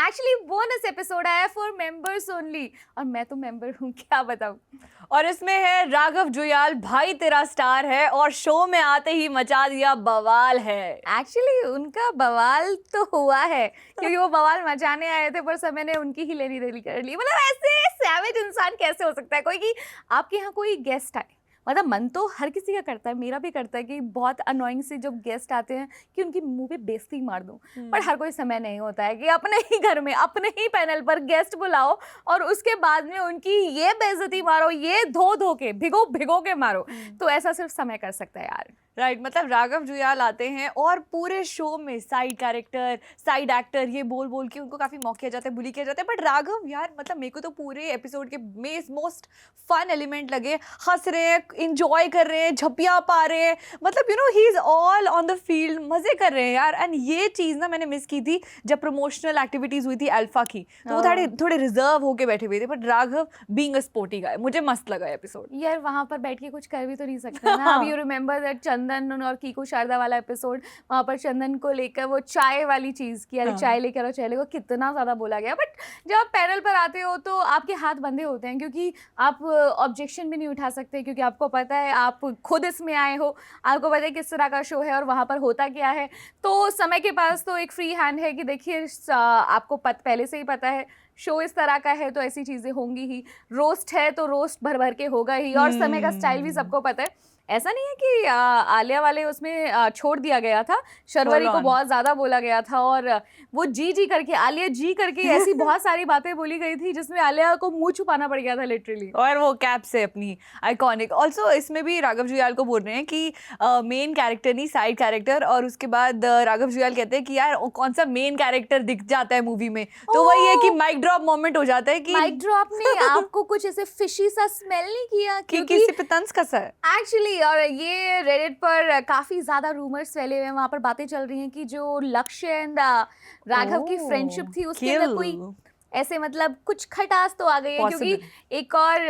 Actually bonus episode आया for members only, और मैं तो मेंबर हूँ, क्या बताऊँ। और इसमें है राघव जुयाल, भाई तेरा स्टार है और शो में आते ही मचा दिया बवाल है। एक्चुअली उनका बवाल तो हुआ है क्योंकि वो बवाल मचाने आए थे, पर समय ने उनकी ही लेनी देनी कर ली। मतलब ऐसे सैवेज इंसान कैसे हो सकता है कोई, कि आपके यहाँ कोई गेस्ट आए, मतलब मन तो हर किसी का करता है, मेरा भी करता है कि बहुत अनोइंग से जब गेस्ट आते हैं कि उनकी मुंह पे बेइज्जती मार दूं, पर हर कोई समय नहीं होता है कि अपने ही घर में अपने ही पैनल पर गेस्ट बुलाओ और उसके बाद में उनकी ये बेइज्जती मारो, ये धो धो के भिगो भिगो के मारो। तो ऐसा सिर्फ समय कर सकता है यार। राइट मतलब राघव जुयाल आते हैं और पूरे शो में साइड कैरेक्टर, साइड एक्टर ये बोल बोल के उनको काफी मौके जाते हैं, बुली किया जाता है। बट राघव यार मतलब मेरे को तो पूरे एपिसोड के मोस्ट फन एलिमेंट लगे। हंस रहे हैं, इंजॉय कर रहे हैं, झपिया पा रहे हैं, मतलब you know he is all on the field, मजे कर रहे हैं यार। एंड ये चीज ना मैंने मिस की थी जब प्रमोशनल एक्टिविटीज हुई थी अल्फा की, तो वो थोड़े रिजर्व होके बैठे हुए थे। But Raghav being a sporty guy, मुझे मस्त लगा एपिसोड यार। वहां पर बैठ के कुछ कर भी तो नहीं सकते ना। अब यू रिमेम्बर दैट चंदन और कीकू शारदा वाला एपिसोड, वहां पर चंदन को लेकर वो चाय वाली चीज की, अरे चाय लेकर, चाय लेकर, कितना ज्यादा बोला गया। बट जब आप पैनल पर आते हो तो आपके हाथ बंधे होते हैं, क्योंकि आप ऑब्जेक्शन भी नहीं उठा सकते, क्योंकि आपको पता है आप खुद इसमें आए हो, आपको पता है किस तरह का शो है और वहां पर होता क्या है। तो समय के पास तो एक फ्री हैंड है कि देखिए आपको पहले से ही पता है शो इस तरह का है तो ऐसी चीजें होंगी ही, रोस्ट है तो रोस्ट भर भर के होगा ही, और समय का स्टाइल भी सबको पता है। ऐसा नहीं है कि आलिया वाले उसमें छोड़ दिया गया था, शर्वरी को बहुत ज्यादा बोला गया था, और वो जी करके, आलिया जी करके ऐसी बहुत सारी बातें बोली गई थी जिसमें आलिया को मुंह छुपाना पड़ गया था लिटरली। और वो कैप से अपनी आइकॉनिक। ऑल्सो इसमें भी राघव जुयाल को बोल रहे हैं कि मेन कैरेक्टर नहीं साइड कैरेक्टर, और उसके बाद राघव जुयाल कहते हैं कि यार कौन सा मेन कैरेक्टर दिख जाता है मूवी में, तो वही है कि माइक ड्रॉप मोमेंट हो जाता है कि माइक ड्रॉप नहीं, आपको कुछ ऐसे फिशी सा स्मेल नहीं किया कि किसी पे तंज कसा है एक्चुअली। और ये रेडिट पर काफी ज्यादा रूमर्स फैले हुए हैं, वहां पर बातें चल रही हैं कि जो लक्ष्य एंड राघव की फ्रेंडशिप थी उसके अंदर कोई ऐसे मतलब कुछ खटास तो आ गई है, क्योंकि एक और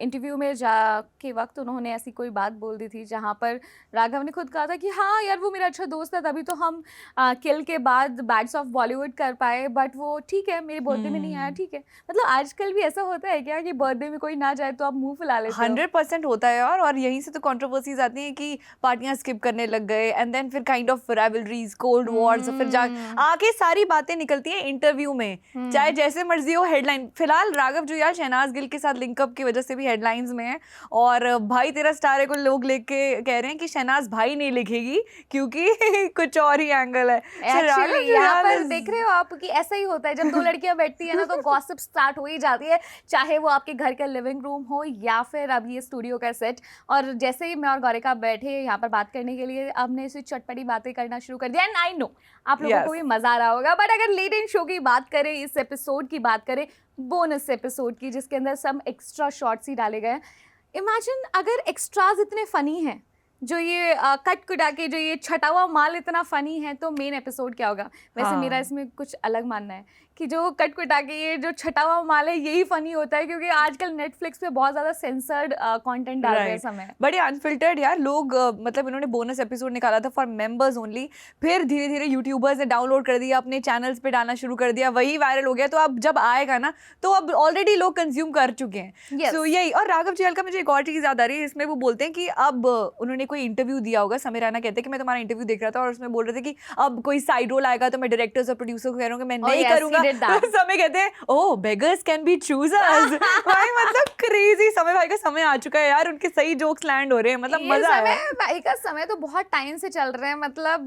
इंटरव्यू में जाके वक्त उन्होंने ऐसी कोई बात बोल दी थी जहां पर राघव ने खुद कहा था कि हाँ यार वो मेरा अच्छा दोस्त था, तभी तो हम किल के बाद बैड्स ऑफ बॉलीवुड कर पाए, बट वो ठीक है मेरे बर्थडे में नहीं आया, ठीक है। मतलब आजकल भी ऐसा होता है क्या कि बर्थडे में कोई ना जाए तो आप मुंह फुला लेते हो? 100% होता है यार, और यहीं से तो कंट्रोवर्सीज आती हैं कि पार्टियां स्किप करने लग गए, एंड देन फिर kind of rivalries, cold Wars, फिर जा आके सारी बातें निकलती हैं इंटरव्यू में, चाहे जैसे मर्जी हो हेडलाइन। फिलहाल राघव जुयाल शहनाज गिल के साथ लिंकअप की वजह से भी हेडलाइंस में है, और भाई तेरा स्टार है को लोग लिख के कह रहे हैं कि शहनाज भाई नहीं लिखेगी क्योंकि कुछ और ही एंगल है। यहाँ पर देख रहे हो आप कि ऐसा ही होता है जब दो लड़कियां बैठती है ना, तो गॉसिप स्टार्ट हो ही जाती है, चाहे वो आपके घर का लिविंग रूम हो या फिर अब ये स्टूडियो का सेट। और जैसे ही मैं और गौरिका बैठे यहाँ पर बात करने के लिए, हमने इसे चटपटी बातें करना शुरू कर दिया, एंड आई नो आप लोगों को भी मजा आ रहा होगा। बट अगर लेट इन शो की बात करें, इस एपिसोड की बात करें, बोनस एपिसोड की, जिसके अंदर सब एक्स्ट्रा शॉट्स ही डाले गए, इमेजिन अगर एक्स्ट्राज इतने फनी हैं, जो ये कट कुटा के जो ये छटा हुआ माल इतना फनी है, तो मेन एपिसोड क्या होगा? वैसे मेरा इसमें कुछ अलग मानना है कि जो कट कुटा के ये जो छटा हुआ माल है यही फनी होता है, क्योंकि आजकल नेटफ्लिक्स पे बहुत ज्यादा सेंसर्ड कंटेंट डाल रहे हैं समय, बड़े अनफिल्टर्ड यार लोग। मतलब इन्होंने बोनस एपिसोड निकाला था फॉर मेंबर्स ओनली, फिर धीरे धीरे यूट्यूबर्स ने डाउनलोड कर दिया, अपने चैनल्स पे डालना शुरू कर दिया, वही वायरल हो गया। तो अब जब आएगा ना तो अब ऑलरेडी लोग कंज्यूम कर चुके हैं। सो यही। और राघव जुयाल का मुझे एक और चीज याद आ रही है, इसमें वो बोलते हैं कि अब उन्होंने कोई इंटरव्यू दिया होगा, समय रैना कहते हैं कि मैं तुम्हारा इंटरव्यू देख रहा था और उसमें बोल रहे थे कि अब कोई साइड रोल आएगा तो मैं डायरेक्टर्स और प्रोड्यूसर को कह रहा हूँ कि मैं नहीं करूंगा। समय कहते हैं ओह बेगर्स कैन बी चूजर्स। भाई मतलब क्रेजी, समय भाई का समय आ चुका है यार, उनके सही जोक्स लैंड हो रहे हैं, मतलब मजा आ रहा है। भाई का समय तो बहुत टाइम से चल रहे हैं, मतलब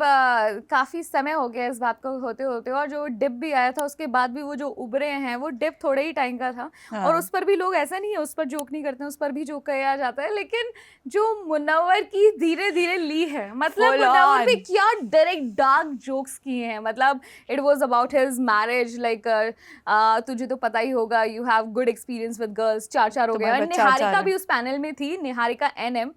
काफी समय हो गया इस बात को होते होते, और जो डिप भी आया था उसके बाद भी वो जो उभरे हैं वो डिप थोड़े ही टाइम का था। और उस पर भी लोग ऐसा नहीं है उस पर जोक नहीं करते हैं, उस पर भी जोक किया जाता है, लेकिन जो मुनव्वर की धीरे धीरे ली है, मतलब मुनव्वर भी क्या डायरेक्ट डार्क जोक्स किए हैं। मतलब it was about his marriage, like तुझे तो पता ही होगा, you have good experience with girls, चार हो गया। निहारिका भी उस पैनल में थी, निहारिका NM,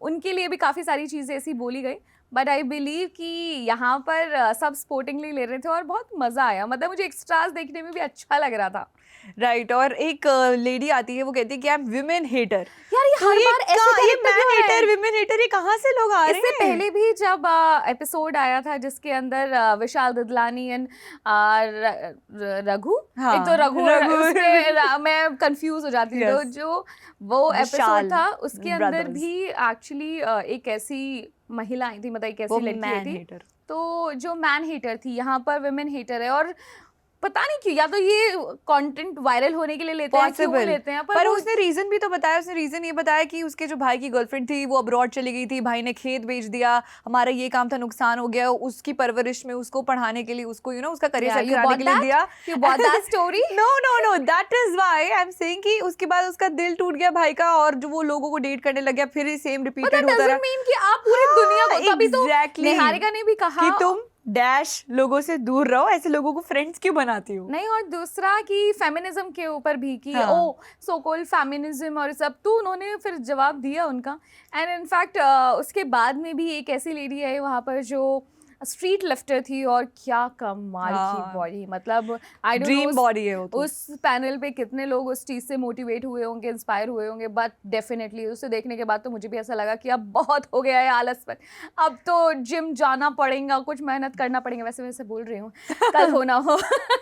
उनके लिए भी काफी सारी चीजें ऐसी बोली गई। बट आई बिलीव कि यहाँ पर सब स्पोर्टिंगली ले रहे थे और बहुत मज़ा आया, मतलब मुझे एक्स्ट्रास देखने में भी अच्छा लग रहा था। राइट और एक लेडी आती है, वो कहती है कि आई एम विमेन हेटर। यार ये हर बार ऐसे ये मैन हेटर विमेन हेटर, ये कहाँ से लोग आ रहे हैं? इससे पहले भी जब एपिसोड आया था जिसके अंदर विशाल ददलानी एंड रघु, हाँ, एक तो रघु रघु। उसमें मैं कंफ्यूज हो जाती हूँ। तो Yes. जो वो एपिसोड विशाल था उसके अंदर brothers. भी एक्चुअली एक ऐसी महिला आई थी, मतलब एक वो ऐसी लड़की आई मैन थी। हेटर। तो जो मैन हेटर थी, यहाँ पर वुमेन हेटर है। और पता नहीं क्यों, या तो ये कंटेंट वायरल होने के लिए लेते हैं, क्यों Possible. लेते हैं, पर वो उसने रीजन भी तो बताया। उसने रीजन ये बताया कि उसके जो भाई की गर्लफ्रेंड थी वो अब्रॉड चली गई थी, भाई ने खेत बेच दिया, हमारा ये काम था, नुकसान हो गया, उसकी परवरिश में उसको पढ़ाने के लिए उसको उसका करियर Yeah, सेट you कराने bought के लिए that? दिया। You bought that story? Know that is why I am saying कि उसके बाद उसका दिल टूट गया भाई का, और जो वो लोगों को डेट करने लग गया, फिर सेम But रिपीटेड that होता doesn't रहा। mean कि आप पूरी दुनिया को, तभी तो Exactly. निहारिका ने भी कहा कि तुम डैश लोगों से दूर रहो, ऐसे लोगों को फ्रेंड्स क्यों बनाती हो? नहीं। और दूसरा कि फेमिनिज्म के ऊपर भी कि हाँ. ओ सो कॉल्ड फेमिनिज्म और सब, तो उन्होंने फिर जवाब दिया उनका। एंड इनफैक्ट उसके बाद में भी एक ऐसी लेडी है वहाँ पर जो स्ट्रीट लिफ्टर थी, और क्या कमाल की हाँ. बॉडी, मतलब I don't dream nobody है वो तो। उस पैनल पे कितने लोग उस चीज़ से मोटिवेट हुए होंगे, इंस्पायर हुए होंगे। बट डेफिनेटली उसे देखने के बाद तो मुझे भी ऐसा लगा कि अब बहुत हो गया है आलसपन, अब तो जिम जाना पड़ेगा, कुछ मेहनत करना पड़ेगा। वैसे वैसे बोल रही हूँ, कल हो ना हो।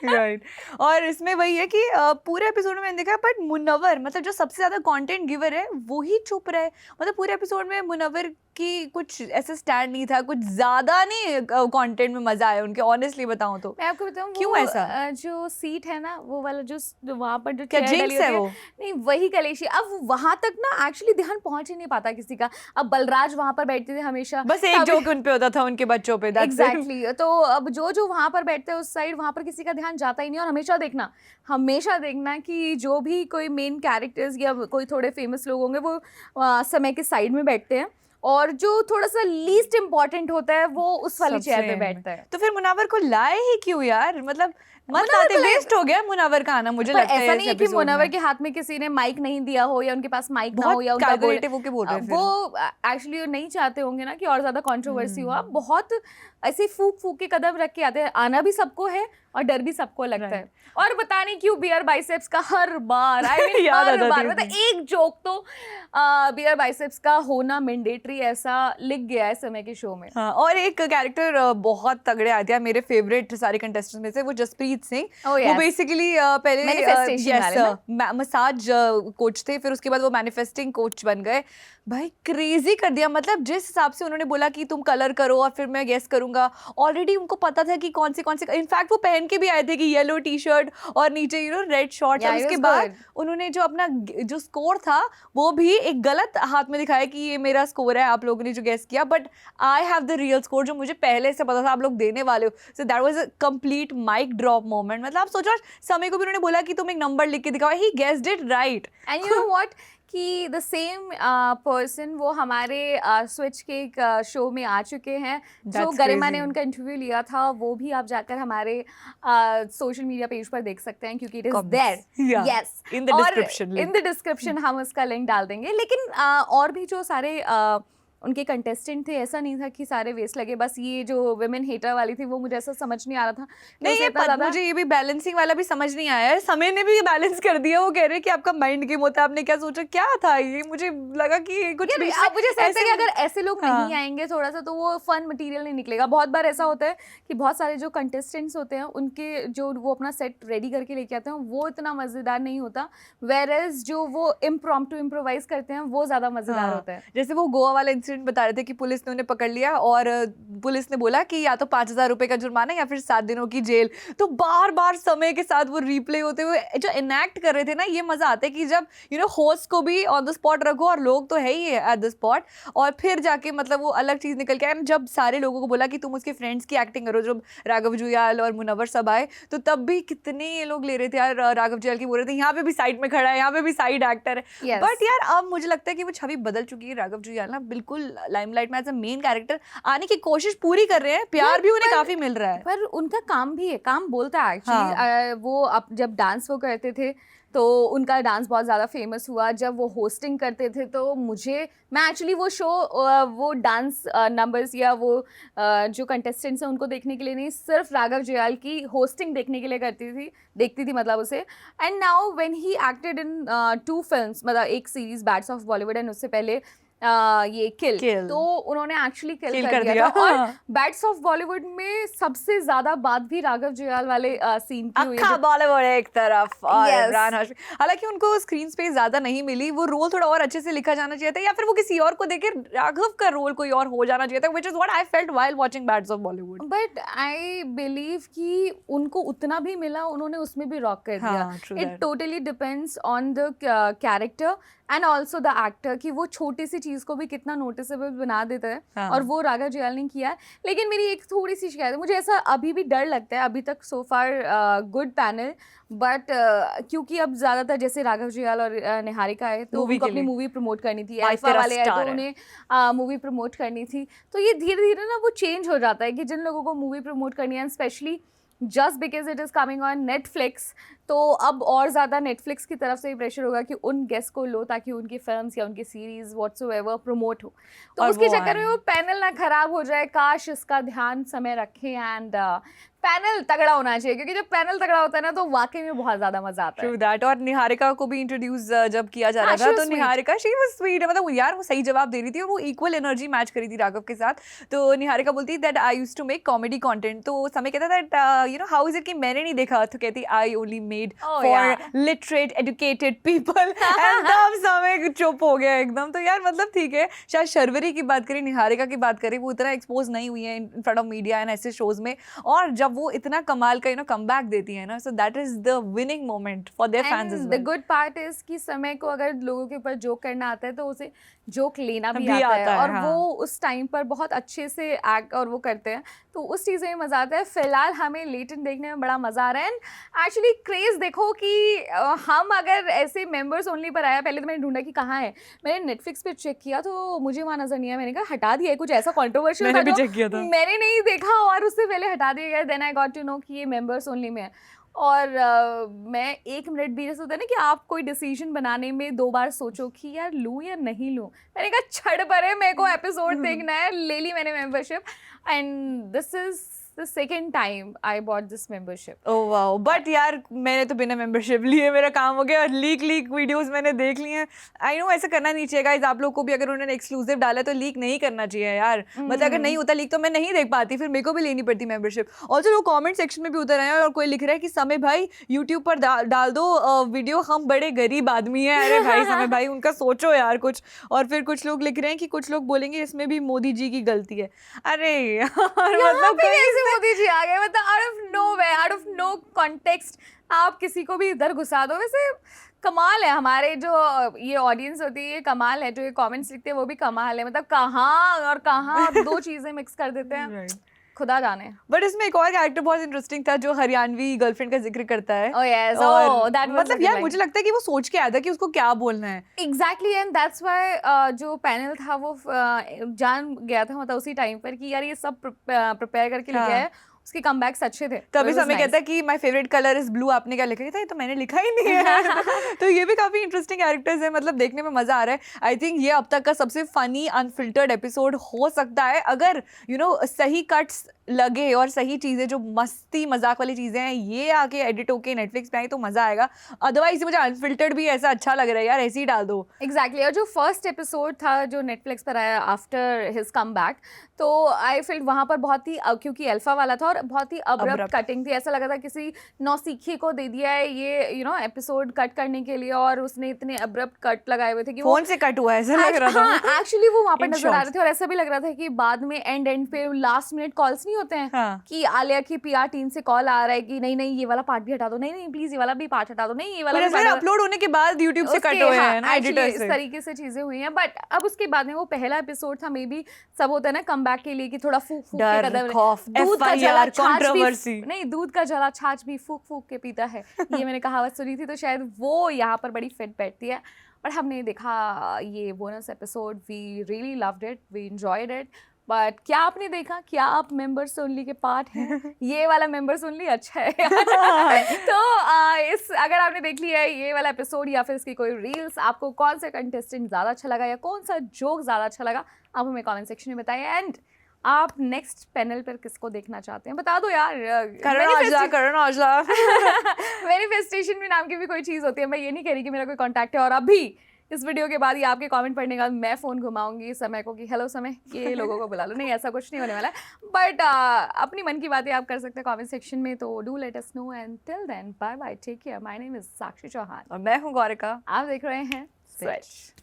राइट और इसमें वही है कि पूरे एपिसोड में मैंने देखा, बट मुनव्वर मतलब जो सबसे ज्यादा कंटेंट गिवर है वो ही चुप रहे। मतलब पूरे एपिसोड में मुनव्वर की कुछ ऐसा स्टैंड नहीं था, कुछ ज्यादा नहीं कंटेंट में मजा आया उनके, ऑनेस्टली बताऊं तो। मैं आपको बताऊं क्यों वो, ऐसा? जो सीट है ना, वो वाला जो वहाँ पर जो क्या chair जिंक्स डली है होती वो? नहीं वही कलेशी। अब वहां तक ना एक्चुअली ध्यान पहुंच ही नहीं पाता किसी का। अब बलराज वहां पर बैठते थे हमेशा, बस एक जोक उन पे होता था, उनके बच्चों पे, that's it. एग्जैक्टली। तो अब जो जो वहां पर बैठते हैं उस साइड, वहां पर किसी का ध्यान जाता ही नहीं। और हमेशा देखना कि जो भी कोई मेन कैरेक्टर्स या कोई थोड़े फेमस लोग होंगे वो समय के साइड में बैठते हैं, और जो थोड़ा सा लीस्ट इम्पोर्टेंट होता है वो उस वाली सबसे चेयर पे end में। बैठता है। तो फिर मुनव्वर को लाए ही क्यों यार? मतलब मत मुनव्वर लाते, को लाए- वेस्ट हो गया मुनव्वर का आना, मुझे पर लगता है ऐसा इस नहीं है कि episode में। मुनव्वर के हाथ में किसी ने माइक नहीं दिया हो, या उनके पास माइक ना हो, बहुत या उनका कैलकुलेटिव होके बोल रहे हैं फिर। वो एक्चुअली नहीं चाहते होंगे ना कि और ज्यादा कंट्रोवर्सी हो। अब बहुत ऐसे फूक फूक के कदम रख के आते हैं। आना भी सबको है और डर भी सबको लगता है। और पता नहीं क्यों बियर बाइसेप्स का हर बार याद हर आता बार थी मतलब एक जोक तो बियर बाइसेप्स का होना मैंडेटरी ऐसा लिख गया है समय के शो में। हाँ, और एक कैरेक्टर बहुत तगड़े आते हैं, मेरे फेवरेट सारे कंटेस्टेंट्स में से, वो जसप्रीत सिंह। Oh, वो yes. बेसिकली पहले Manifestation वाले मसाज कोच थे, फिर उसके बाद वो मैनिफेस्टिंग कोच बन गए। भाई क्रेजी कर दिया, मतलब जिस हिसाब से उन्होंने बोला कि तुम कलर करो और फिर मैं गेस करूंगा, ऑलरेडी उनको पता था कि कौन से इनफैक्ट वो पहन के भी आए थे कि येलो टी शर्ट और नीचे रेड शॉर्ट्स। और Yeah, it उसके was बाद good. उन्होंने जो अपना जो स्कोर था वो भी एक गलत हाथ में दिखाया कि ये मेरा स्कोर है, आप लोगों ने जो गेस किया, but I have the real score जो मुझे पहले से पता था आप लोग देने वाले हो। So that was a complete mic drop moment. मतलब आप सोचो, समय को भी उन्होंने बोला कि तुम एक नंबर लिख के दिखाओ, he guessed it right. And you know what कि द सेम पर्सन वो हमारे स्विच के एक शो में आ चुके हैं, जो That's गरिमा crazy. ने उनका इंटरव्यू लिया था। वो भी आप जाकर हमारे सोशल मीडिया पेज पर देख सकते हैं, क्योंकि it is there. Yeah. Yes, In the description link. In the description हम उसका लिंक डाल देंगे। लेकिन और भी जो सारे उनके कंटेस्टेंट थे, ऐसा नहीं था कि सारे वेस्ट लगे। बस ये जो वुमेन हेटर वाली थी वो मुझे ऐसा समझ नहीं आ रहा था। नहीं, ये मुझे ये भी बैलेंसिंग वाला भी समझ नहीं आया है। समय ने भी बैलेंस कर दिया, वो कह रहे कि आपका माइंड गेम होता है, आपने क्या सोचा, क्या था ये? मुझे लगा कि ये कुछ बीच में आप मुझे ऐसा है कि अगर ऐसे लोग हाँ. नहीं आएंगे थोड़ा सा, तो वो फन मटेरियल नहीं निकलेगा। बहुत बार ऐसा होता है कि बहुत सारे जो कंटेस्टेंट्स होते हैं उनके जो वो अपना सेट रेडी करके लेके आते हैं वो इतना मजेदार नहीं होता, वेयरएज जो वो इम्प्रॉम्प्टू इम्प्रोवाइज करते हैं वो ज्यादा मजेदार हाँ. होता है। जैसे वो गोवा वाला इंसिडेंट बता रहे थे कि पुलिस ने उन्हें पकड़ लिया और पुलिस ने बोला कि या तो 5,000 रुपए का जुर्माना या फिर 7 दिनों की जेल। तो बार बार समय के साथ वो रिप्ले होते हुए जो इनैक्ट कर रहे थे ना, ये मजा आता है कि जब होस्ट को भी ऑन द स्पॉट रखो, और लोग तो है ही एट द स्पॉट, और फिर जाके मतलब वो अलग चीज निकल के आए। जब सारे लोगों को बोला कि तुम उसके फ्रेंड्स की एक्टिंग करो, जब राघव जुयाल और मुनव्वर सब आए, तो तब भी कितने ये लोग ले रहे थे यार, राघव जुयाल की बोल रहे थे यहाँ पे भी साइड में खड़ा है, यहाँ पे भी साइड एक्टर है। Yes. बट यार अब मुझे लगता है कि वो छवि बदल चुकी है। राघव जुयाल ना बिल्कुल फुल लाइमलाइट में एज अ मेन कैरेक्टर आने की कोशिश पूरी कर रहे हैं, प्यार भी उन्हें काफी मिल रहा है। पर उनका काम भी है, काम बोलता है एक्चुअली। वो अब जब डांस वो करते थे तो उनका डांस बहुत ज़्यादा फेमस हुआ। जब वो होस्टिंग करते थे तो मैं एक्चुअली वो शो वो डांस नंबर्स या वो जो कंटेस्टेंट्स हैं उनको देखने के लिए नहीं, सिर्फ राघव जुयाल की होस्टिंग देखने के लिए देखती थी मतलब उसे। And now when he acted in 2 films, मतलब एक series bats of Bollywood and उससे पहले ये किल, तो उन्होंने एक्चुअली किल कर दिया था। और बैट्स ऑफ बॉलीवुड में सबसे ज्यादा बात भी राघव जुयाल वाले सीन की हुई है। बॉलीवुड एक तरफ और इमरान हाशमी, हालांकि उनको स्क्रीन स्पेस ज्यादा नहीं मिली, वो रोल थोड़ा और अच्छे से लिखा जाना चाहिए था, या फिर वो किसी और को देके राघव का रोल कोई और हो जाना चाहिए था, which is what I felt while watching bats of Bollywood. But I believe कि उनको उतना भी मिला, उन्होंने उसमें भी रॉक कर दिया। It totally depends on the character and also the actor कि वो छोटी सी चीज को भी कितना नोटिसेबल बना देता है। और वो राघव जुयाल ने किया है। लेकिन मेरी एक थोड़ी सी शिकायत है, मुझे ऐसा अभी भी डर लगता है, अभी तक सो फार गुड पैनल, बट क्योंकि अब ज्यादातर जैसे राघव जुयाल और निहारिका है तो उनको अपनी मूवी प्रमोट करनी थी, अल्फा वाले आए तो उन्हें मूवी प्रमोट करनी थी। तो ये धीरे धीरे ना वो चेंज हो जाता है कि जिन लोगों को मूवी प्रमोट करनी है, specially just because it is coming on Netflix, तो अब और ज़्यादा नेटफ्लिक्स की तरफ से ही प्रेशर होगा कि उन गेस्ट को लो ताकि उनकी फिल्म्स या उनकी सीरीज व्हाट्सोएवर प्रमोट हो। तो उसके चक्कर में वो पैनल ना खराब हो जाए, काश इसका ध्यान समय रखें। एंड पैनल तगड़ा होना चाहिए, क्योंकि जब पैनल तगड़ा होता है ना तो वाकई में बहुत ज्यादा मजा आता है। True that। और निहारिका को भी इंट्रोड्यूस जब किया जा रहा था तो निहारिका शी वाज स्वीट, मतलब यार वो सही जवाब दे रही थी और वो इक्वल एनर्जी मैच करी थी राघव के साथ। तो निहारिका बोलती that I used to make comedy content, तो समय कहता that you know how is it कि मैंने नहीं देखा, तो कहती I only made for literate educated people, and तब समय चुप हो गया एकदम। तो यार मतलब ठीक है, शायद शर्वरी की बात करें, निहारिका की बात करें, वो इतना एक्सपोज नहीं हुई है in front of media and ऐसे शोज में, और जब वो इतना कमाल का यू नो कमबैक देती है ना, so that is the winning moment for their fans as well. The good part is कि समय को अगर लोगों के ऊपर जोक करना आता है तो उसे जोक लेना भी आता है और वो उस टाइम पर बहुत अच्छे से एक्ट और वो करते हैं, तो उस चीज़ में मज़ा आता है। फिलहाल हमें लेटेंट देखने में बड़ा मज़ा आ रहा है। एंड एक्चुअली क्रेज़ देखो कि हम अगर ऐसे मेंबर्स ओनली पर आया, पहले तो मैंने ढूंढा कि कहाँ है, मैंने नेटफ्लिक्स पे चेक किया तो मुझे वहाँ नजर नहीं आया, मैंने कहा हटा दिया है, कुछ ऐसा कॉन्ट्रोवर्शियल मैंने नहीं देखा और उससे पहले हटा दिया गया। Then I got to know कि ये मेंबर्स ओनली में है। और मैं 1 मिनट भी, जैसे होता है ना कि आप कोई डिसीजन बनाने में 2 बार सोचो कि यार लूँ या नहीं लूँ, मैंने कहा छड़ पर है, मेरे को एपिसोड देखना है, ले ली मैंने membership. And this is the second time I bought this membership. Oh wow! But यार मैंने तो बिना membership लिए मेरा काम हो गया और लीक वीडियोस मैंने देख लिए हैं। I know ऐसा करना नहीं चाहिए guys, आप लोग को भी अगर उन्होंने एक्सक्लूसिव डाला तो लीक नहीं करना चाहिए यार। मतलब अगर नहीं होता लीक तो मैं नहीं देख पाती, फिर मेरे को भी लेनी पड़ती मेंबरशिप। ऑल्सो लोग कॉमेंट सेक्शन में भी उतर आए हैं और कोई लिख रहा है कि समय भाई यूट्यूब पर डाल दो वीडियो, हम बड़े गरीब आदमी हैं। अरे भाई समय भाई उनका सोचो यार कुछ। और फिर कुछ लोग लिख रहे हैं कि कुछ लोग बोलेंगे इसमें भी मोदी जी की गलती है। अरे मतलब मोदी जी आ गए, मतलब out of nowhere, out of no context आप किसी को भी इधर घुसा दो। वैसे कमाल है, हमारे जो ये ऑडियंस होती है, कमाल है, जो ये कमेंट्स लिखते हैं वो भी कमाल है, मतलब कहाँ और कहाँ 2 चीजें मिक्स कर देते हैं, खुदा जाने। बट इसमें एक और कैरेक्टर बहुत इंटरेस्टिंग था जो हरियाणवी गर्लफ्रेंड का जिक्र करता है। Oh yes, oh that was मतलब यार मुझे लगता है कि वो सोच के आया था कि उसको क्या बोलना है। Exactly, and that's why जो पैनल था वो जान गया था मतलब उसी टाइम पर कि यार ये सब प्रिपेयर करके लेके आया, उसके कमबैक्स अच्छे थे। तभी समय कहता है कि my favourite colour is blue, आपने क्या लिखा था? ये तो मैंने लिखा ही नहीं है। तो ये भी काफी इंटरेस्टिंग कैरेक्टर्स है, मतलब देखने में मजा आ रहा है। आई थिंक ये अब तक का सबसे फनी अनफिल्टर्ड एपिसोड हो सकता है, अगर यू नो सही कट्स लगे और सही चीजें जो मस्ती मजाक वाली चीजें हैं ये आके एडिट होके नेटफ्लिक्स पे आई तो मजा आएगा। अदरवाइज मुझे अनफिल्टर्ड भी ऐसा अच्छा लग रहा है यार, ऐसे ही डाल दो। एग्जैक्टली। और जो फर्स्ट एपिसोड था जो नेटफ्लिक्स पर आया आफ्टर हिज कम बैक, तो आई फील वहाँ पर बहुत ही, क्योंकि अल्फा वाला था और बहुत ही अब्रप्ट कटिंग थी, ऐसा लगा था किसी नौसीखी को दे दिया है ये यू नो एपिसोड कट करने के लिए, और उसने इतने अब्रप्ट कट लगाए हुए थे कि फोन से कट हुआ ऐसा लग रहा था। एक्चुअली वो वहाँ पर नजर आ रहे थे, और ऐसा भी लग रहा था कि बाद में एंड पे लास्ट मिनट कॉल्स नहीं नहीं होते हैं हाँ। कि आलिया की पीआर टीम से कॉल आ रहा है कि नहीं नहीं ये वाला पार्ट भी हटा दो, नहीं नहीं प्लीज ये वाला भी पार्ट हटा दो, नहीं ये वाला भी अपलोड होने के बाद YouTube से कट हुए हैं ना एडिटर इस से। तरीके से चीजें हुई हैं। बट अब उसके बाद में वो पहला एपिसोड था, मे बी सब होता है ना कम बैक के लिए कि थोड़ा फूक फूक के डर, कदम, खौफ, दूध का FIR, जला छाछ भी, controversy। नहीं दूध का जला छाछ भी फूक फूक के पीता है, ये मैंने कहावत सुनी थी, तो शायद वो यहाँ पर बड़ी फिट बैठती है। पर हमने देखा ये bonus episode, we really loved it, we enjoyed it. But क्या आपने देखा, क्या आप मेंबर्स ओनली के पार्ट हैं? ये वाला मेंबर्स ओनली अच्छा है तो इस अगर आपने देख लिया है ये वाला एपिसोड या फिर इसकी कोई रील्स, आपको कौन सा कंटेस्टेंट ज़्यादा अच्छा लगा या कौन सा जोक ज़्यादा अच्छा लगा, आप हमें कमेंट सेक्शन में बताइए। एंड आप नेक्स्ट पैनल पर किसको देखना चाहते हैं बता दो यार। करण औजला मैनिफेस्टेशन भी नाम की भी कोई चीज़ होती है, मैं ये नहीं कह रही कि मेरा कोई कॉन्टैक्ट है और अभी इस वीडियो के बाद ही आपके कमेंट पढ़ने के बाद मैं फ़ोन घुमाऊंगी समय को कि हेलो समय ये लोगों को बुला लो, नहीं ऐसा कुछ नहीं होने वाला है। बट अपनी मन की बातें आप कर सकते हैं कमेंट सेक्शन में, तो do let us know and till then bye bye, take care. My name is Sakshi Chauhan और मैं हूँ गौरिका। आप देख रहे हैं स्विच।